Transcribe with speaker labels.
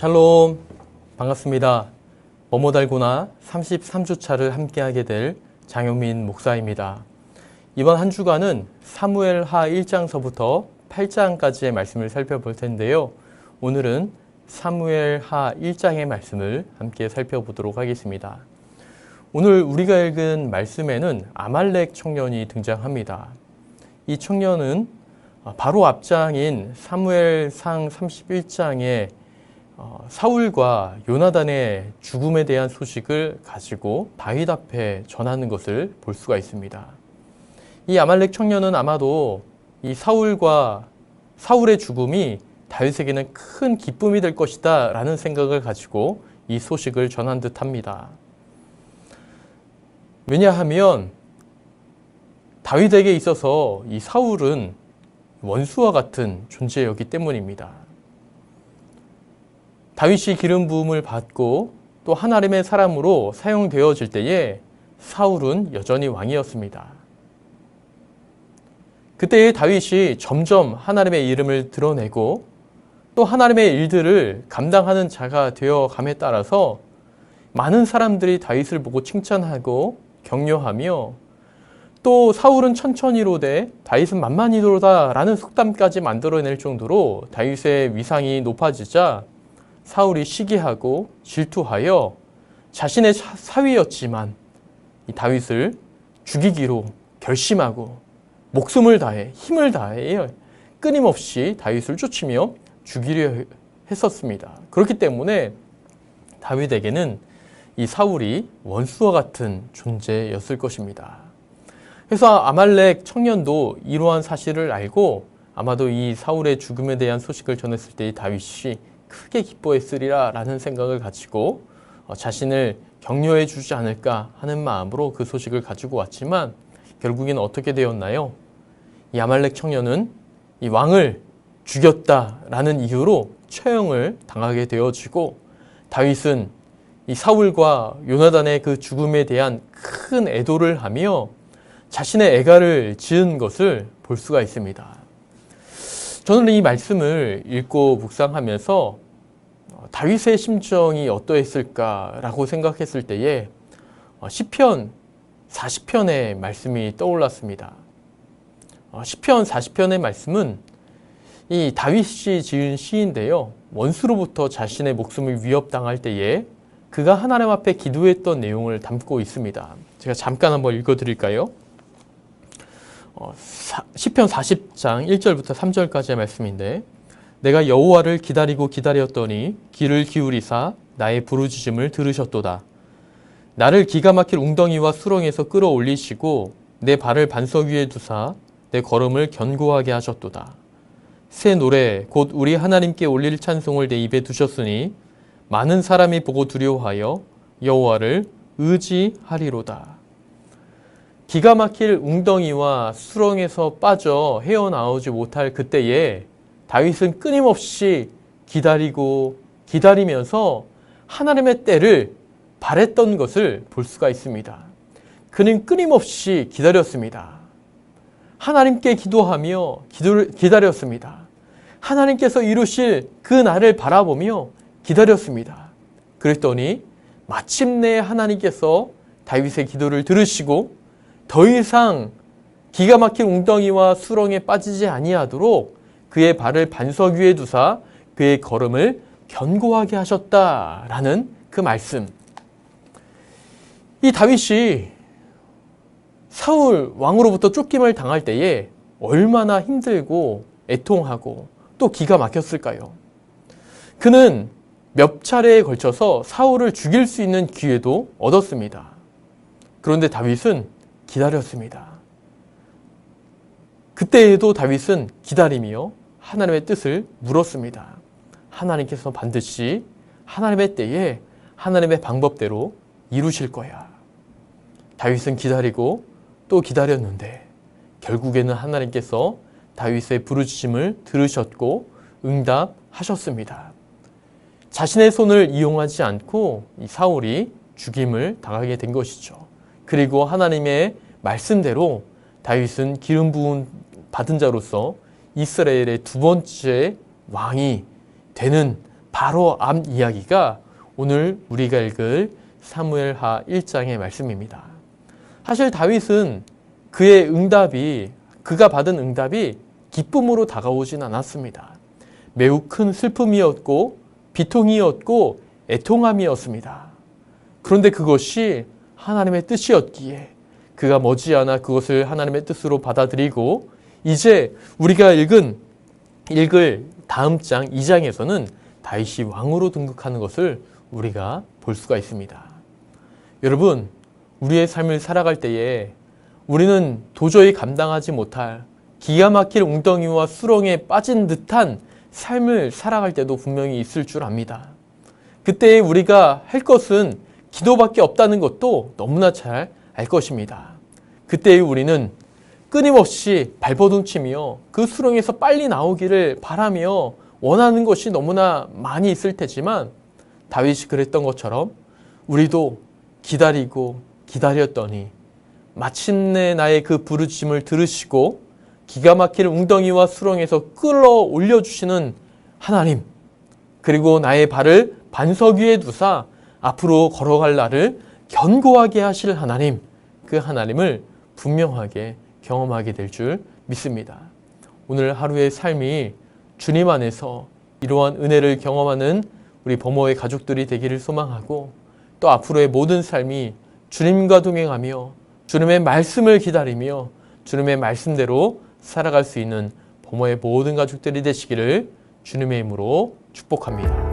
Speaker 1: 샬롬, 반갑습니다. 뭐뭐 달고나 33주차를 함께하게 될 장용민 목사입니다. 이번 한 주간은 사무엘하 1장서부터 8장까지의 말씀을 살펴볼 텐데요. 오늘은 사무엘하 1장의 말씀을 함께 살펴보도록 하겠습니다. 오늘 우리가 읽은 말씀에는 아말렉 청년이 등장합니다. 이 청년은 바로 앞장인 사무엘상 31장에 사울과 요나단의 죽음에 대한 소식을 가지고 다윗 앞에 전하는 것을 볼 수가 있습니다. 이 아말렉 청년은 아마도 이 사울의 죽음이 다윗에게는 큰 기쁨이 될 것이다 라는 생각을 가지고 이 소식을 전한 듯합니다. 왜냐하면 다윗에게 있어서 이 사울은 원수와 같은 존재였기 때문입니다. 다윗이 기름 부음을 받고 또 하나님의 사람으로 사용되어질 때에 사울은 여전히 왕이었습니다. 그때의 다윗이 점점 하나님의 이름을 드러내고 또 하나님의 일들을 감당하는 자가 되어감에 따라서 많은 사람들이 다윗을 보고 칭찬하고 격려하며 또 사울은 천천히로되 다윗은 만만히로다 라는 속담까지 만들어낼 정도로 다윗의 위상이 높아지자 사울이 시기하고 질투하여 자신의 사위였지만 이 다윗을 죽이기로 결심하고 목숨을 다해 힘을 다해 끊임없이 다윗을 쫓으며 죽이려 했었습니다. 그렇기 때문에 다윗에게는 이 사울이 원수와 같은 존재였을 것입니다. 그래서 아말렉 청년도 이러한 사실을 알고 아마도 이 사울의 죽음에 대한 소식을 전했을 때 다윗이 크게 기뻐했으리라 라는 생각을 가지고 자신을 격려해 주지 않을까 하는 마음으로 그 소식을 가지고 왔지만 결국에는 어떻게 되었나요? 이 아말렉 청년은 이 왕을 죽였다라는 이유로 처형을 당하게 되어지고 다윗은 이 사울과 요나단의 그 죽음에 대한 큰 애도를 하며 자신의 애가를 지은 것을 볼 수가 있습니다. 저는 이 말씀을 읽고 묵상하면서 다윗의 심정이 어떠했을까라고 생각했을 때에 시편 40편의 말씀이 떠올랐습니다. 시편 40편의 말씀은 이 다윗이 지은 시인데요. 원수로부터 자신의 목숨을 위협당할 때에 그가 하나님 앞에 기도했던 내용을 담고 있습니다. 제가 잠깐 한번 읽어드릴까요? 시편 40장 1절부터 3절까지의 말씀인데 내가 여호와를 기다리고 기다렸더니 귀를 기울이사 나의 부르짖음을 들으셨도다. 나를 기가 막힐 웅덩이와 수렁에서 끌어올리시고 내 발을 반석 위에 두사 내 걸음을 견고하게 하셨도다. 새 노래 곧 우리 하나님께 올릴 찬송을 내 입에 두셨으니 많은 사람이 보고 두려워하여 여호와를 의지하리로다. 기가 막힐 웅덩이와 수렁에서 빠져 헤어나오지 못할 그때에 다윗은 끊임없이 기다리면서 하나님의 때를 바랬던 것을 볼 수가 있습니다. 그는 끊임없이 기다렸습니다. 하나님께 기도하며 기다렸습니다. 하나님께서 이루실 그 날을 바라보며 기다렸습니다. 그랬더니 마침내 하나님께서 다윗의 기도를 들으시고 더 이상 기가 막힌 웅덩이와 수렁에 빠지지 아니하도록 그의 발을 반석 위에 두사 그의 걸음을 견고하게 하셨다라는 그 말씀. 이 다윗이 사울 왕으로부터 쫓김을 당할 때에 얼마나 힘들고 애통하고 또 기가 막혔을까요? 그는 몇 차례에 걸쳐서 사울을 죽일 수 있는 기회도 얻었습니다. 그런데 다윗은 기다렸습니다. 그때에도 다윗은 기다리며 하나님의 뜻을 물었습니다. 하나님께서 반드시 하나님의 때에 하나님의 방법대로 이루실 거야. 다윗은 기다리고 또 기다렸는데 결국에는 하나님께서 다윗의 부르짖음을 들으셨고 응답하셨습니다. 자신의 손을 이용하지 않고 이 사울이 죽임을 당하게 된 것이죠. 그리고 하나님의 말씀대로 다윗은 기름 부음 받은 자로서 이스라엘의 두 번째 왕이 되는 바로 앞 이야기가 오늘 우리가 읽을 사무엘하 1장의 말씀입니다. 사실 다윗은 그가 받은 응답이 기쁨으로 다가오진 않았습니다. 매우 큰 슬픔이었고 비통이었고 애통함이었습니다. 그런데 그것이 하나님의 뜻이었기에 그가 머지않아 그것을 하나님의 뜻으로 받아들이고 이제 우리가 읽을 다음 장 2장에서는 다윗이 왕으로 등극하는 것을 우리가 볼 수가 있습니다. 여러분, 우리의 삶을 살아갈 때에 우리는 도저히 감당하지 못할 기가 막힐 웅덩이와 수렁에 빠진 듯한 삶을 살아갈 때도 분명히 있을 줄 압니다. 그때 우리가 할 것은 기도밖에 없다는 것도 너무나 잘 알 것입니다. 그때 우리는 끊임없이 발버둥치며 그 수렁에서 빨리 나오기를 바라며 원하는 것이 너무나 많이 있을 테지만 다윗이 그랬던 것처럼 우리도 기다리고 기다렸더니 마침내 나의 그 부르짖음을 들으시고 기가 막힐 웅덩이와 수렁에서 끌어올려 주시는 하나님, 그리고 나의 발을 반석 위에 두사 앞으로 걸어갈 나를 견고하게 하실 하나님, 그 하나님을 분명하게 경험하게 될 줄 믿습니다. 오늘 하루의 삶이 주님 안에서 이러한 은혜를 경험하는 우리 범호의 가족들이 되기를 소망하고, 또 앞으로의 모든 삶이 주님과 동행하며 주님의 말씀을 기다리며 주님의 말씀대로 살아갈 수 있는 범호의 모든 가족들이 되시기를 주님의 이름으로 축복합니다.